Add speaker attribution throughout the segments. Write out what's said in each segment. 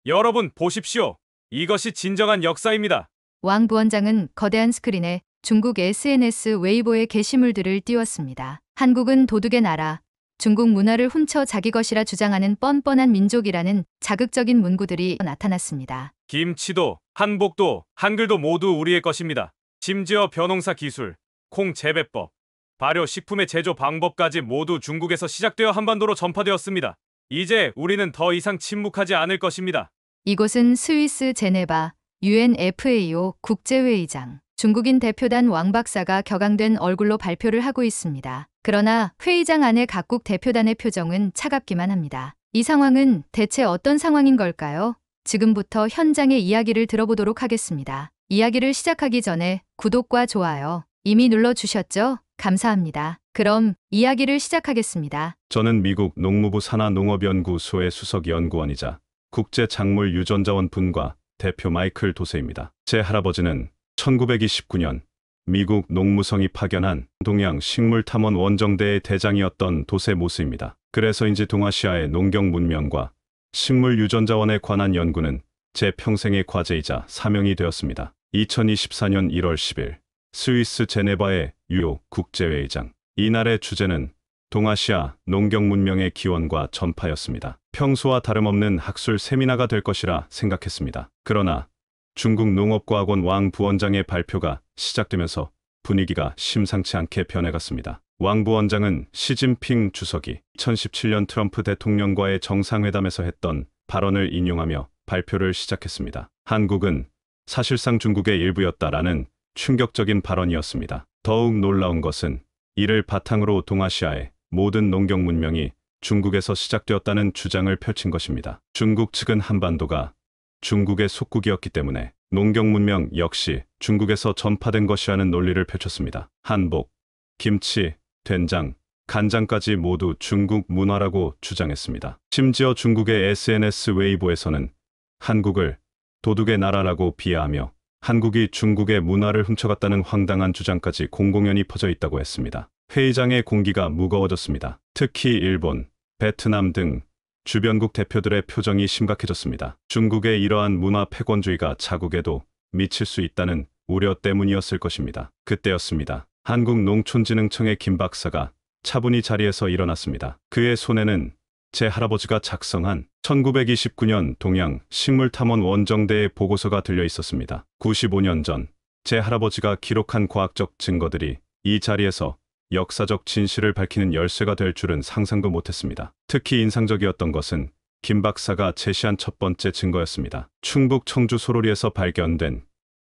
Speaker 1: 여러분 보십시오. 이것이 진정한 역사입니다.
Speaker 2: 왕 부원장은 거대한 스크린에 중국 SNS 웨이보의 게시물들을 띄웠습니다. 한국은 도둑의 나라, 중국 문화를 훔쳐 자기 것이라 주장하는 뻔뻔한 민족이라는 자극적인 문구들이 나타났습니다.
Speaker 1: 김치도, 한복도, 한글도 모두 우리의 것입니다. 심지어 벼농사 기술, 콩 재배법, 발효 식품의 제조 방법까지 모두 중국에서 시작되어 한반도로 전파되었습니다. 이제 우리는 더 이상 침묵하지 않을 것입니다.
Speaker 2: 이곳은 스위스 제네바 UNFAO 국제회의장. 중국인 대표단 왕 박사가 격앙된 얼굴로 발표를 하고 있습니다. 그러나 회의장 안의 각국 대표단의 표정은 차갑기만 합니다. 이 상황은 대체 어떤 상황인 걸까요? 지금부터 현장의 이야기를 들어보도록 하겠습니다. 이야기를 시작하기 전에 구독과 좋아요 이미 눌러주셨죠? 감사합니다. 그럼 이야기를 시작하겠습니다.
Speaker 3: 저는 미국 농무부 산하농업연구소의 수석 연구원이자 국제작물유전자원 분과 대표 마이클 도세입니다. 제 할아버지는 1929년 미국 농무성이 파견한 동양 식물탐원 원정대의 대장이었던 도세 모스입니다. 그래서인지 동아시아의 농경 문명과 식물유전자원에 관한 연구는 제 평생의 과제이자 사명이 되었습니다. 2024년 1월 10일 스위스 제네바의 유오 국제회의장. 이날의 주제는 동아시아 농경 문명의 기원과 전파였습니다. 평소와 다름없는 학술 세미나가 될 것이라 생각했습니다. 그러나 중국 농업과학원 왕 부원장의 발표가 시작되면서 분위기가 심상치 않게 변해갔습니다. 왕 부원장은 시진핑 주석이 2017년 트럼프 대통령과의 정상회담에서 했던 발언을 인용하며 발표를 시작했습니다. 한국은 사실상 중국의 일부였다라는 충격적인 발언이었습니다. 더욱 놀라운 것은 이를 바탕으로 동아시아의 모든 농경 문명이 중국에서 시작되었다는 주장을 펼친 것입니다. 중국 측은 한반도가 중국의 속국이었기 때문에 농경 문명 역시 중국에서 전파된 것이라는 논리를 펼쳤습니다. 한복, 김치, 된장, 간장까지 모두 중국 문화라고 주장했습니다. 심지어 중국의 SNS 웨이보에서는 한국을 도둑의 나라라고 비하하며 한국이 중국의 문화를 훔쳐갔다는 황당한 주장까지 공공연히 퍼져 있다고 했습니다. 회의장의 공기가 무거워졌습니다. 특히 일본, 베트남 등 주변국 대표들의 표정이 심각해졌습니다. 중국의 이러한 문화 패권주의가 자국에도 미칠 수 있다는 우려 때문이었을 것입니다. 그때였습니다. 한국농촌진흥청의 김 박사가 차분히 자리에서 일어났습니다. 그의 손에는 제 할아버지가 작성한 1929년 동양 식물탐원 원정대의 보고서가 들려 있었습니다. 95년 전 제 할아버지가 기록한 과학적 증거들이 이 자리에서 역사적 진실을 밝히는 열쇠가 될 줄은 상상도 못했습니다. 특히 인상적이었던 것은 김 박사가 제시한 첫 번째 증거였습니다. 충북 청주 소로리에서 발견된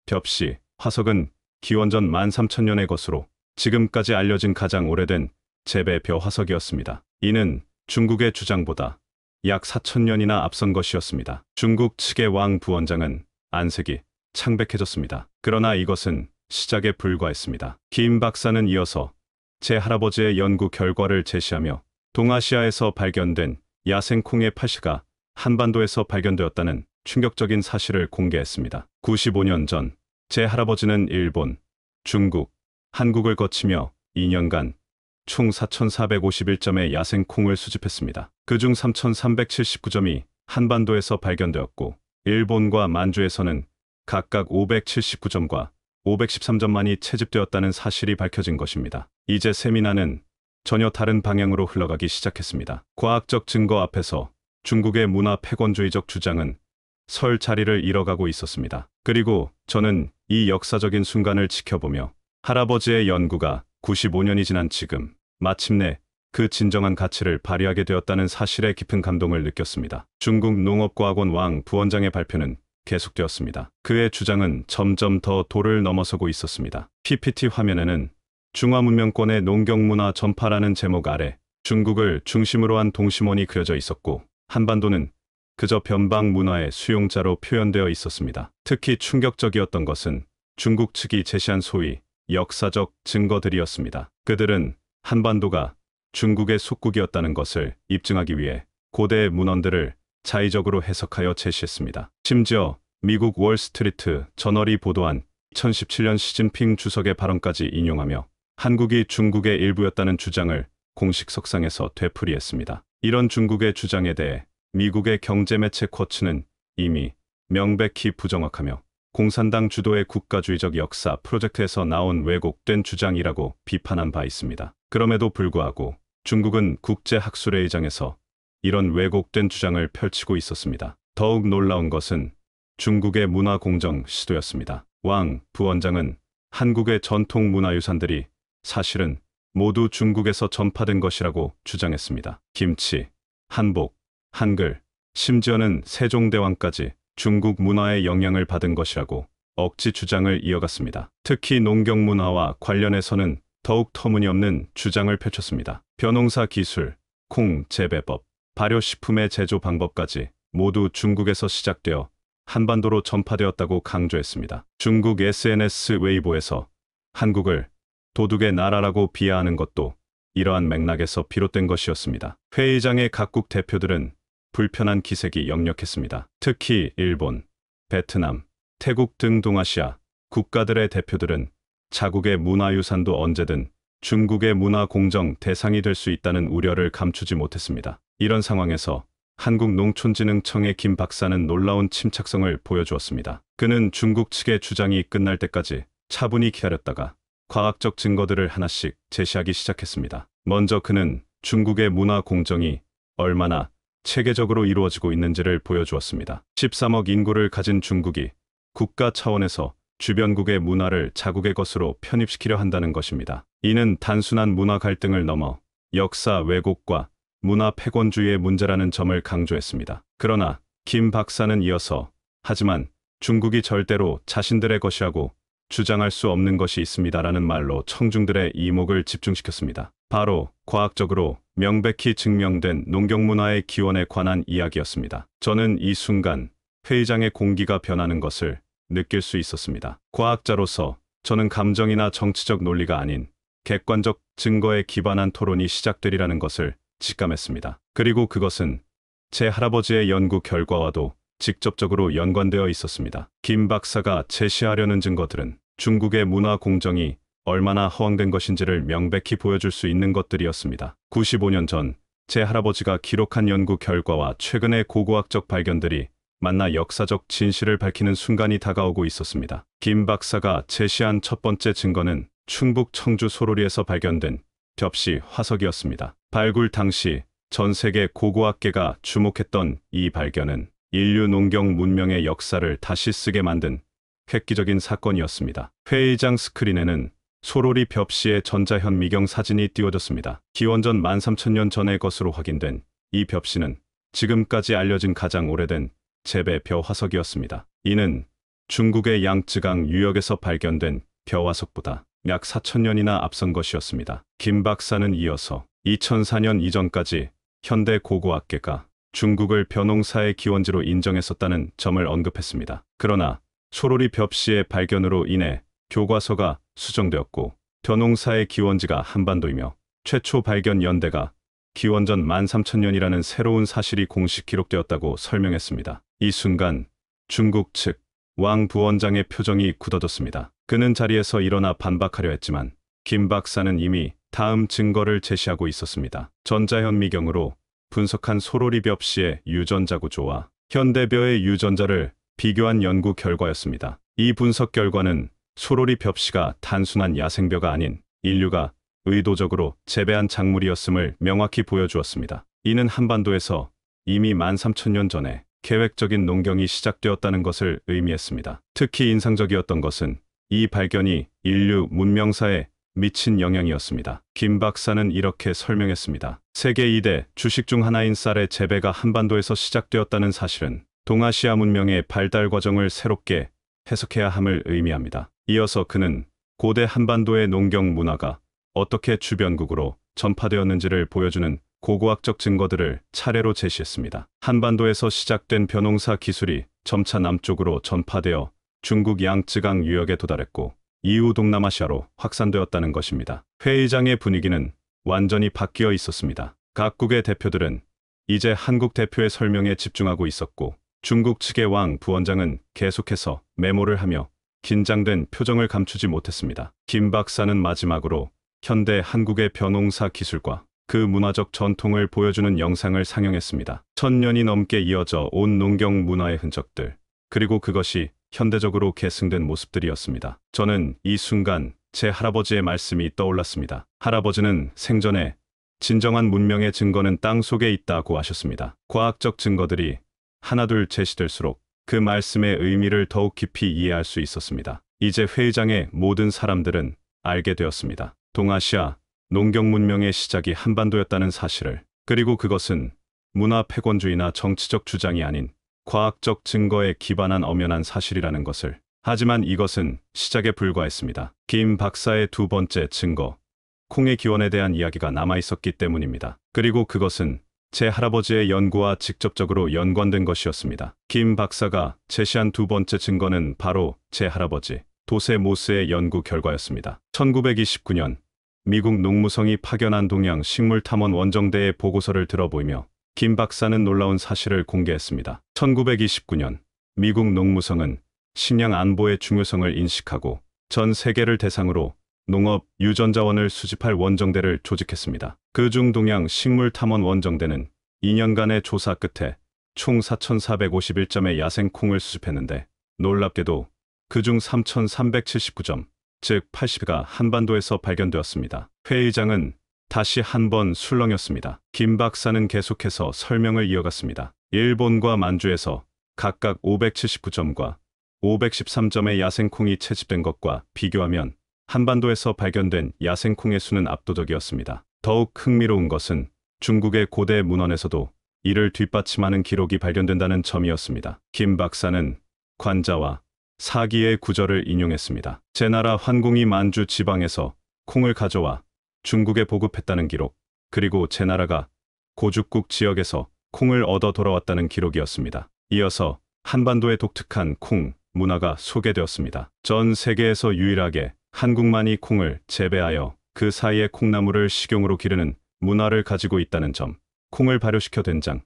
Speaker 3: 벽시 화석은 기원전 13,000년의 것으로 지금까지 알려진 가장 오래된 재배 벼 화석이었습니다. 이는 중국의 주장보다 약 4,000년이나 앞선 것이었습니다. 중국 측의 왕 부원장은 안색이 창백해졌습니다. 그러나 이것은 시작에 불과했습니다. 김 박사는 이어서 제 할아버지의 연구 결과를 제시하며 동아시아에서 발견된 야생콩의 파시가 한반도에서 발견되었다는 충격적인 사실을 공개했습니다. 95년 전 제 할아버지는 일본, 중국, 한국을 거치며 2년간 총 4,451점의 야생콩을 수집했습니다. 그중 3,379점이 한반도에서 발견되었고 일본과 만주에서는 각각 579점과 513점만이 채집되었다는 사실이 밝혀진 것입니다. 이제 세미나는 전혀 다른 방향으로 흘러가기 시작했습니다. 과학적 증거 앞에서 중국의 문화 패권주의적 주장은 설 자리를 잃어가고 있었습니다. 그리고 저는 이 역사적인 순간을 지켜보며 할아버지의 연구가 95년이 지난 지금 마침내 그 진정한 가치를 발휘하게 되었다는 사실에 깊은 감동을 느꼈습니다. 중국 농업과학원 왕 부원장의 발표는 계속되었습니다. 그의 주장은 점점 더 도를 넘어서고 있었습니다. PPT 화면에는 중화문명권의 농경문화 전파라는 제목 아래 중국을 중심으로 한 동심원이 그려져 있었고 한반도는 그저 변방 문화의 수용자로 표현되어 있었습니다. 특히 충격적이었던 것은 중국 측이 제시한 소위 역사적 증거들이었습니다. 그들은 한반도가 중국의 속국이었다는 것을 입증하기 위해 고대 문헌들을 자의적으로 해석하여 제시했습니다. 심지어 미국 월스트리트 저널이 보도한 2017년 시진핑 주석의 발언까지 인용하며 한국이 중국의 일부였다는 주장을 공식 석상에서 되풀이했습니다. 이런 중국의 주장에 대해 미국의 경제매체 쿼츠는 이미 명백히 부정확하며 공산당 주도의 국가주의적 역사 프로젝트에서 나온 왜곡된 주장이라고 비판한 바 있습니다. 그럼에도 불구하고 중국은 국제학술회의장에서 이런 왜곡된 주장을 펼치고 있었습니다. 더욱 놀라운 것은 중국의 문화공정 시도였습니다. 왕 부원장은 한국의 전통 문화유산들이 사실은 모두 중국에서 전파된 것이라고 주장했습니다. 김치, 한복, 한글, 심지어는 세종대왕까지 중국 문화의 영향을 받은 것이라고 억지 주장을 이어갔습니다. 특히 농경문화와 관련해서는 더욱 터무니없는 주장을 펼쳤습니다. 벼농사 기술, 콩 재배법, 발효식품의 제조 방법까지 모두 중국에서 시작되어 한반도로 전파되었다고 강조했습니다. 중국 SNS 웨이보에서 한국을 도둑의 나라라고 비하하는 것도 이러한 맥락에서 비롯된 것이었습니다. 회의장의 각국 대표들은 불편한 기색이 역력했습니다. 특히 일본, 베트남, 태국 등 동아시아 국가들의 대표들은 자국의 문화유산도 언제든 중국의 문화공정 대상이 될 수 있다는 우려를 감추지 못했습니다. 이런 상황에서 한국농촌진흥청의 김 박사는 놀라운 침착성을 보여주었습니다. 그는 중국 측의 주장이 끝날 때까지 차분히 기다렸다가 과학적 증거들을 하나씩 제시하기 시작했습니다. 먼저 그는 중국의 문화 공정이 얼마나 체계적으로 이루어지고 있는지를 보여주었습니다. 13억 인구를 가진 중국이 국가 차원에서 주변국의 문화를 자국의 것으로 편입시키려 한다는 것입니다. 이는 단순한 문화 갈등을 넘어 역사 왜곡과 문화 패권주의의 문제라는 점을 강조했습니다. 그러나 김 박사는 이어서 하지만 중국이 절대로 자신들의 것이라고 주장할 수 없는 것이 있습니다라는 말로 청중들의 이목을 집중시켰습니다. 바로 과학적으로 명백히 증명된 농경문화의 기원에 관한 이야기였습니다. 저는 이 순간 회의장의 공기가 변하는 것을 느낄 수 있었습니다. 과학자로서 저는 감정이나 정치적 논리가 아닌 객관적 증거에 기반한 토론이 시작되리라는 것을 직감했습니다. 그리고 그것은 제 할아버지의 연구 결과와도 직접적으로 연관되어 있었습니다. 김 박사가 제시하려는 증거들은 중국의 문화 공정이 얼마나 허황된 것인지를 명백히 보여줄 수 있는 것들이었습니다. 95년 전 제 할아버지가 기록한 연구 결과와 최근의 고고학적 발견들이 만나 역사적 진실을 밝히는 순간이 다가오고 있었습니다. 김 박사가 제시한 첫 번째 증거는 충북 청주 소로리에서 발견된 벽시 화석이었습니다. 발굴 당시 전 세계 고고학계가 주목했던 이 발견은 인류 농경 문명의 역사를 다시 쓰게 만든 획기적인 사건이었습니다. 회의장 스크린에는 소로리 벽시의 전자현미경 사진이 띄워졌습니다. 기원전 13,000년 전의 것으로 확인된 이 벽시는 지금까지 알려진 가장 오래된 재배 벼 화석이었습니다. 이는 중국의 양쯔강 유역에서 발견된 벼 화석보다 약 4,000년이나 앞선 것이었습니다. 김 박사는 이어서 2004년 이전까지 현대 고고학계가 중국을 벼농사의 기원지로 인정했었다는 점을 언급했습니다. 그러나 소로리 벽시의 발견으로 인해 교과서가 수정되었고 벼농사의 기원지가 한반도이며 최초 발견 연대가 기원전 13,000년이라는 새로운 사실이 공식 기록되었다고 설명했습니다. 이 순간 중국 측 왕 부원장의 표정이 굳어졌습니다. 그는 자리에서 일어나 반박하려 했지만 김 박사는 이미 다음 증거를 제시하고 있었습니다. 전자현미경으로 분석한 소로리 벽시의 유전자 구조와 현대벼의 유전자를 비교한 연구 결과였습니다. 이 분석 결과는 소로리 벽시가 단순한 야생벼가 아닌 인류가 의도적으로 재배한 작물이었음을 명확히 보여주었습니다. 이는 한반도에서 이미 13,000년 전에 계획적인 농경이 시작되었다는 것을 의미했습니다. 특히 인상적이었던 것은 이 발견이 인류 문명사에 미친 영향이었습니다. 김 박사는 이렇게 설명했습니다. 세계 2대 주식 중 하나인 쌀의 재배가 한반도에서 시작되었다는 사실은 동아시아 문명의 발달 과정을 새롭게 해석해야 함을 의미합니다. 이어서 그는 고대 한반도의 농경 문화가 어떻게 주변국으로 전파되었는지를 보여주는 고고학적 증거들을 차례로 제시했습니다. 한반도에서 시작된 벼농사 기술이 점차 남쪽으로 전파되어 중국 양쯔강 유역에 도달했고 이후 동남아시아로 확산되었다는 것입니다. 회의장의 분위기는 완전히 바뀌어 있었습니다. 각국의 대표들은 이제 한국 대표의 설명에 집중하고 있었고 중국 측의 왕 부원장은 계속해서 메모를 하며 긴장된 표정을 감추지 못했습니다. 김 박사는 마지막으로 현대 한국의 벼농사 기술과 그 문화적 전통을 보여주는 영상을 상영했습니다. 1000년이 넘게 이어져 온 농경 문화의 흔적들, 그리고 그것이 현대적으로 계승된 모습들이었습니다. 저는 이 순간 제 할아버지의 말씀이 떠올랐습니다. 할아버지는 생전에 진정한 문명의 증거는 땅 속에 있다고 하셨습니다. 과학적 증거들이 하나둘 제시될수록 그 말씀의 의미를 더욱 깊이 이해할 수 있었습니다. 이제 회의장의 모든 사람들은 알게 되었습니다. 동아시아 농경 문명의 시작이 한반도였다는 사실을, 그리고 그것은 문화 패권주의나 정치적 주장이 아닌 과학적 증거에 기반한 엄연한 사실이라는 것을. 하지만 이것은 시작에 불과했습니다. 김 박사의 두 번째 증거, 콩의 기원에 대한 이야기가 남아있었기 때문입니다. 그리고 그것은 제 할아버지의 연구와 직접적으로 연관된 것이었습니다. 김 박사가 제시한 두 번째 증거는 바로 제 할아버지 도세모스의 연구 결과였습니다. 1929년 미국 농무성이 파견한 동양 식물탐원 원정대의 보고서를 들어보이며 김 박사는 놀라운 사실을 공개했습니다. 1929년 미국 농무성은 식량 안보의 중요성을 인식하고 전 세계를 대상으로 농업 유전자원을 수집할 원정대를 조직했습니다. 그중 동양 식물탐원 원정대는 2년간의 조사 끝에 총 4,451점의 야생 콩을 수집했는데, 놀랍게도 그중 3,379점, 즉 80가 한반도에서 발견되었습니다. 회의장은 다시 한번 술렁였습니다. 김 박사는 계속해서 설명을 이어갔습니다. 일본과 만주에서 각각 579점과 513점의 야생콩이 채집된 것과 비교하면 한반도에서 발견된 야생콩의 수는 압도적이었습니다. 더욱 흥미로운 것은 중국의 고대 문헌에서도 이를 뒷받침하는 기록이 발견된다는 점이었습니다. 김 박사는 관자와 사기의 구절을 인용했습니다. 제나라 환공이 만주 지방에서 콩을 가져와 중국에 보급했다는 기록, 그리고 제나라가 고죽국 지역에서 콩을 얻어 돌아왔다는 기록이었습니다. 이어서 한반도의 독특한 콩 문화가 소개되었습니다. 전 세계에서 유일하게 한국만이 콩을 재배하여 그 사이에 콩나물을 식용으로 기르는 문화를 가지고 있다는 점, 콩을 발효시켜 된장,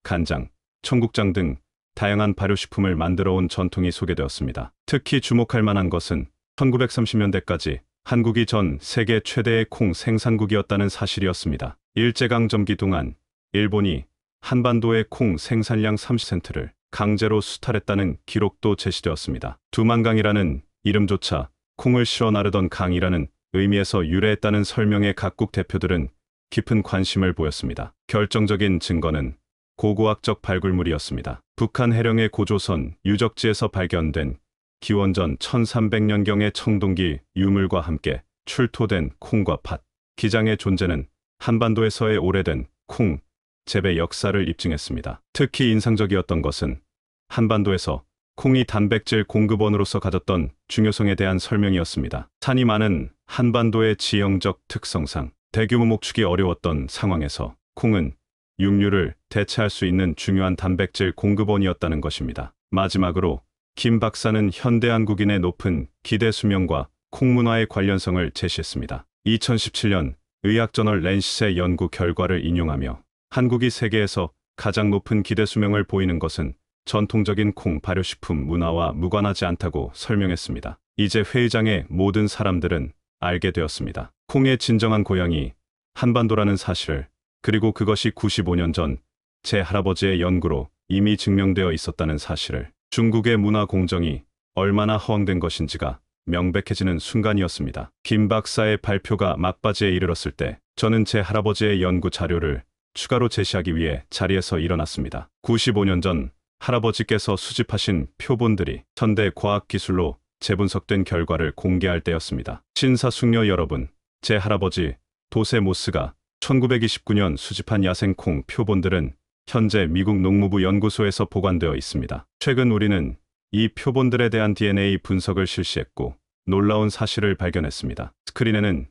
Speaker 3: 간장, 청국장 등 다양한 발효식품을 만들어온 전통이 소개되었습니다. 특히 주목할 만한 것은 1930년대까지 한국이 전 세계 최대의 콩 생산국이었다는 사실이었습니다. 일제강점기 동안 일본이 한반도의 콩 생산량 30%를 강제로 수탈했다는 기록도 제시되었습니다. 두만강이라는 이름조차 콩을 실어 나르던 강이라는 의미에서 유래했다는 설명에 각국 대표들은 깊은 관심을 보였습니다. 결정적인 증거는 고고학적 발굴물이었습니다. 북한 해령의 고조선 유적지에서 발견된 기원전 1300년경의 청동기 유물과 함께 출토된 콩과 팥, 기장의 존재는 한반도에서의 오래된 콩 재배 역사를 입증했습니다. 특히 인상적이었던 것은 한반도에서 콩이 단백질 공급원으로서 가졌던 중요성에 대한 설명이었습니다. 산이 많은 한반도의 지형적 특성상 대규모 목축이 어려웠던 상황에서 콩은 육류를 대체할 수 있는 중요한 단백질 공급원이었다는 것입니다. 마지막으로 김 박사는 현대 한국인의 높은 기대 수명과 콩문화의 관련성을 제시했습니다. 2017년 의학저널 랜시스의 연구 결과를 인용하며 한국이 세계에서 가장 높은 기대 수명을 보이는 것은 전통적인 콩 발효식품 문화와 무관하지 않다고 설명했습니다. 이제 회의장의 모든 사람들은 알게 되었습니다. 콩의 진정한 고향이 한반도라는 사실을, 그리고 그것이 95년 전 제 할아버지의 연구로 이미 증명되어 있었다는 사실을. 중국의 문화 공정이 얼마나 허황된 것인지가 명백해지는 순간이었습니다. 김 박사의 발표가 막바지에 이르렀을 때 저는 제 할아버지의 연구 자료를 추가로 제시하기 위해 자리에서 일어났습니다. 95년 전 할아버지께서 수집하신 표본들이 현대 과학기술로 재분석된 결과를 공개할 때였습니다. 신사숙녀 여러분, 제 할아버지 도세모스가 1929년 수집한 야생콩 표본들은 현재 미국 농무부 연구소에서 보관되어 있습니다. 최근 우리는 이 표본들에 대한 DNA 분석을 실시했고 놀라운 사실을 발견했습니다. 스크린에는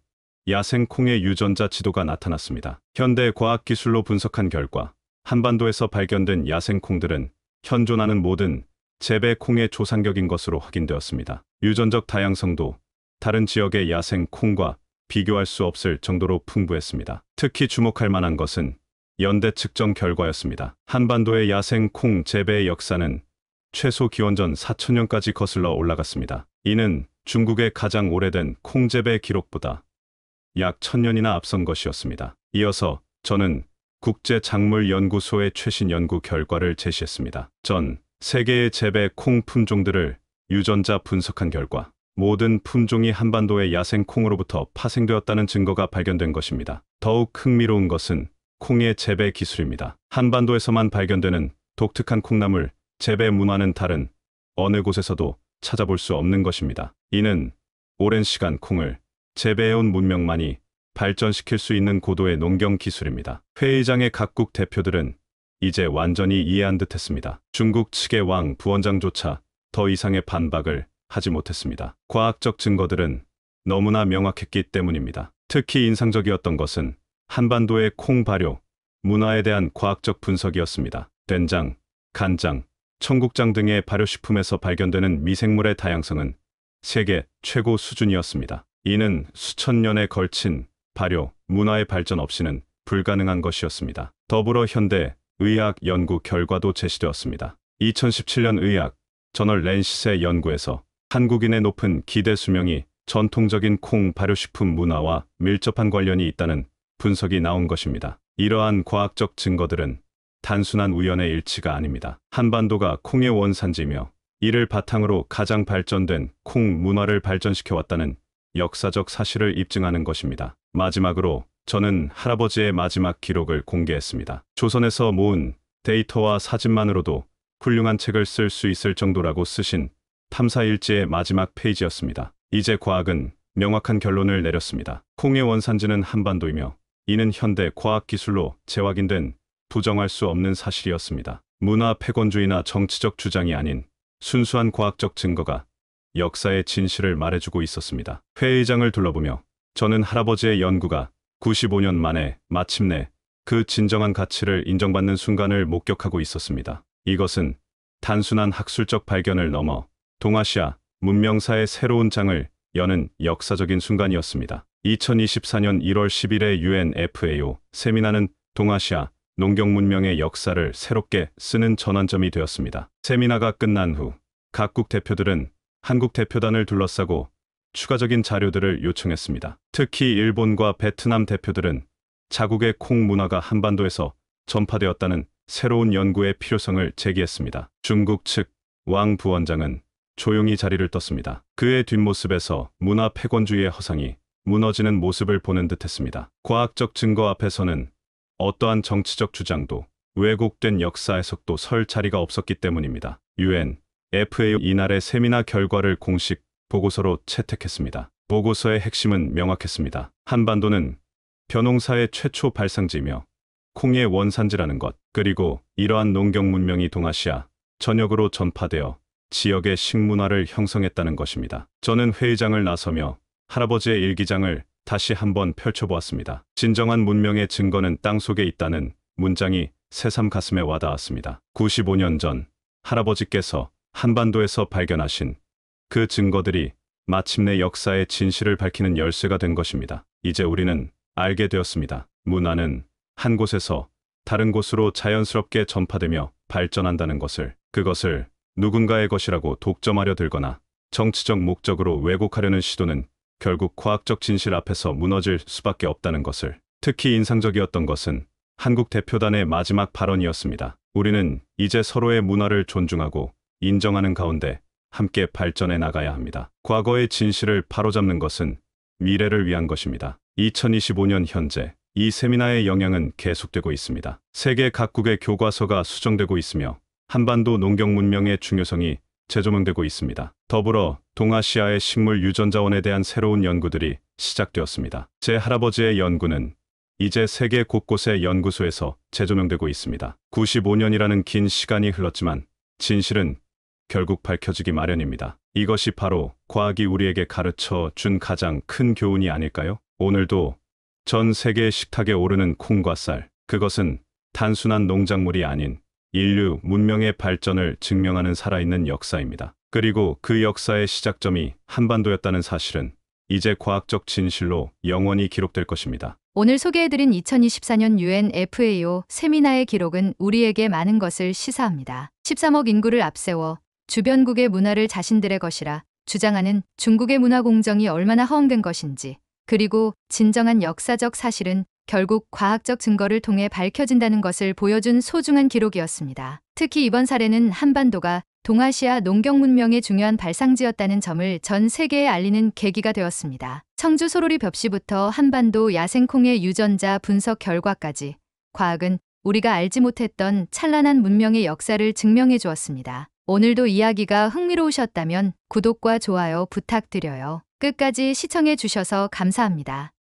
Speaker 3: 야생콩의 유전자 지도가 나타났습니다. 현대 과학기술로 분석한 결과 한반도에서 발견된 야생콩들은 현존하는 모든 재배콩의 조상격인 것으로 확인되었습니다. 유전적 다양성도 다른 지역의 야생콩과 비교할 수 없을 정도로 풍부했습니다. 특히 주목할 만한 것은 연대 측정 결과였습니다. 한반도의 야생콩 재배의 역사는 최소 기원전 4000년까지 거슬러 올라갔습니다. 이는 중국의 가장 오래된 콩 재배 기록보다 약 1000년이나 앞선 것이었습니다. 이어서 저는 국제작물연구소의 최신 연구 결과를 제시했습니다. 전 세계의 재배 콩 품종들을 유전자 분석한 결과 모든 품종이 한반도의 야생 콩으로부터 파생되었다는 증거가 발견된 것입니다. 더욱 흥미로운 것은 콩의 재배 기술입니다. 한반도에서만 발견되는 독특한 콩나물 재배 문화는 다른 어느 곳에서도 찾아볼 수 없는 것입니다. 이는 오랜 시간 콩을 재배해온 문명만이 발전시킬 수 있는 고도의 농경 기술입니다. 회의장의 각국 대표들은 이제 완전히 이해한 듯했습니다. 중국 측의 왕 부원장조차 더 이상의 반박을 하지 못했습니다. 과학적 증거들은 너무나 명확했기 때문입니다. 특히 인상적이었던 것은 한반도의 콩 발효 문화에 대한 과학적 분석이었습니다. 된장, 간장, 청국장 등의 발효식품에서 발견되는 미생물의 다양성은 세계 최고 수준이었습니다. 이는 수천 년에 걸친 발효 문화의 발전 없이는 불가능한 것이었습니다. 더불어 현대 의학 연구 결과도 제시되었습니다. 2017년 의학 저널 랜시스의 연구에서 한국인의 높은 기대 수명이 전통적인 콩 발효식품 문화와 밀접한 관련이 있다는 분석이 나온 것입니다. 이러한 과학적 증거들은 단순한 우연의 일치가 아닙니다. 한반도가 콩의 원산지이며 이를 바탕으로 가장 발전된 콩 문화를 발전시켜 왔다는 역사적 사실을 입증하는 것입니다. 마지막으로 저는 할아버지의 마지막 기록을 공개했습니다. 조선에서 모은 데이터와 사진만으로도 훌륭한 책을 쓸 수 있을 정도라고 쓰신 탐사 일지의 마지막 페이지였습니다. 이제 과학은 명확한 결론을 내렸습니다. 콩의 원산지는 한반도이며 이는 현대 과학 기술로 재확인된 부정할 수 없는 사실이었습니다. 문화 패권주의나 정치적 주장이 아닌 순수한 과학적 증거가 역사의 진실을 말해주고 있었습니다. 회의장을 둘러보며 저는 할아버지의 연구가 95년 만에 마침내 그 진정한 가치를 인정받는 순간을 목격하고 있었습니다. 이것은 단순한 학술적 발견을 넘어 동아시아 문명사의 새로운 장을 여는 역사적인 순간이었습니다. 2024년 1월 10일의 UN FAO 세미나는 동아시아 농경 문명의 역사를 새롭게 쓰는 전환점이 되었습니다. 세미나가 끝난 후 각국 대표들은 한국 대표단을 둘러싸고 추가적인 자료들을 요청했습니다. 특히 일본과 베트남 대표들은 자국의 콩 문화가 한반도에서 전파되었다는 새로운 연구의 필요성을 제기했습니다. 중국 측 왕 부원장은 조용히 자리를 떴습니다. 그의 뒷모습에서 문화 패권주의의 허상이 무너지는 모습을 보는 듯했습니다. 과학적 증거 앞에서는 어떠한 정치적 주장도 왜곡된 역사 해석도 설 자리가 없었기 때문입니다. UN, FAO 이날의 세미나 결과를 공식 보고서로 채택했습니다. 보고서의 핵심은 명확했습니다. 한반도는 벼농사의 최초 발상지이며 콩의 원산지라는 것, 그리고 이러한 농경 문명이 동아시아 전역으로 전파되어 지역의 식문화를 형성했다는 것입니다. 저는 회의장을 나서며 할아버지의 일기장을 다시 한번 펼쳐보았습니다. 진정한 문명의 증거는 땅속에 있다는 문장이 새삼 가슴에 와닿았습니다. 95년 전 할아버지께서 한반도에서 발견하신 그 증거들이 마침내 역사의 진실을 밝히는 열쇠가 된 것입니다. 이제 우리는 알게 되었습니다. 문화는 한 곳에서 다른 곳으로 자연스럽게 전파되며 발전한다는 것을, 그것을 누군가의 것이라고 독점하려 들거나 정치적 목적으로 왜곡하려는 시도는 결국 과학적 진실 앞에서 무너질 수밖에 없다는 것을. 특히 인상적이었던 것은 한국 대표단의 마지막 발언이었습니다. 우리는 이제 서로의 문화를 존중하고 인정하는 가운데 함께 발전해 나가야 합니다. 과거의 진실을 바로잡는 것은 미래를 위한 것입니다. 2025년 현재 이 세미나의 영향은 계속되고 있습니다. 세계 각국의 교과서가 수정되고 있으며 한반도 농경 문명의 중요성이 재조명되고 있습니다. 더불어 동아시아의 식물 유전자원에 대한 새로운 연구들이 시작되었습니다. 제 할아버지의 연구는 이제 세계 곳곳의 연구소에서 재조명되고 있습니다. 95년이라는 긴 시간이 흘렀지만 진실은 결국 밝혀지기 마련입니다. 이것이 바로 과학이 우리에게 가르쳐 준 가장 큰 교훈이 아닐까요? 오늘도 전 세계의 식탁에 오르는 콩과 쌀, 그것은 단순한 농작물이 아닌 인류 문명의 발전을 증명하는 살아있는 역사입니다. 그리고 그 역사의 시작점이 한반도였다는 사실은 이제 과학적 진실로 영원히 기록될 것입니다.
Speaker 2: 오늘 소개해드린 2024년 UN FAO 세미나의 기록은 우리에게 많은 것을 시사합니다. 13억 인구를 앞세워 주변국의 문화를 자신들의 것이라 주장하는 중국의 문화 공정이 얼마나 허황된 것인지, 그리고 진정한 역사적 사실은 결국 과학적 증거를 통해 밝혀진다는 것을 보여준 소중한 기록이었습니다. 특히 이번 사례는 한반도가 동아시아 농경 문명의 중요한 발상지였다는 점을 전 세계에 알리는 계기가 되었습니다. 청주 소로리 벽시부터 한반도 야생콩의 유전자 분석 결과까지 과학은 우리가 알지 못했던 찬란한 문명의 역사를 증명해 주었습니다. 오늘도 이야기가 흥미로우셨다면 구독과 좋아요 부탁드려요. 끝까지 시청해 주셔서 감사합니다.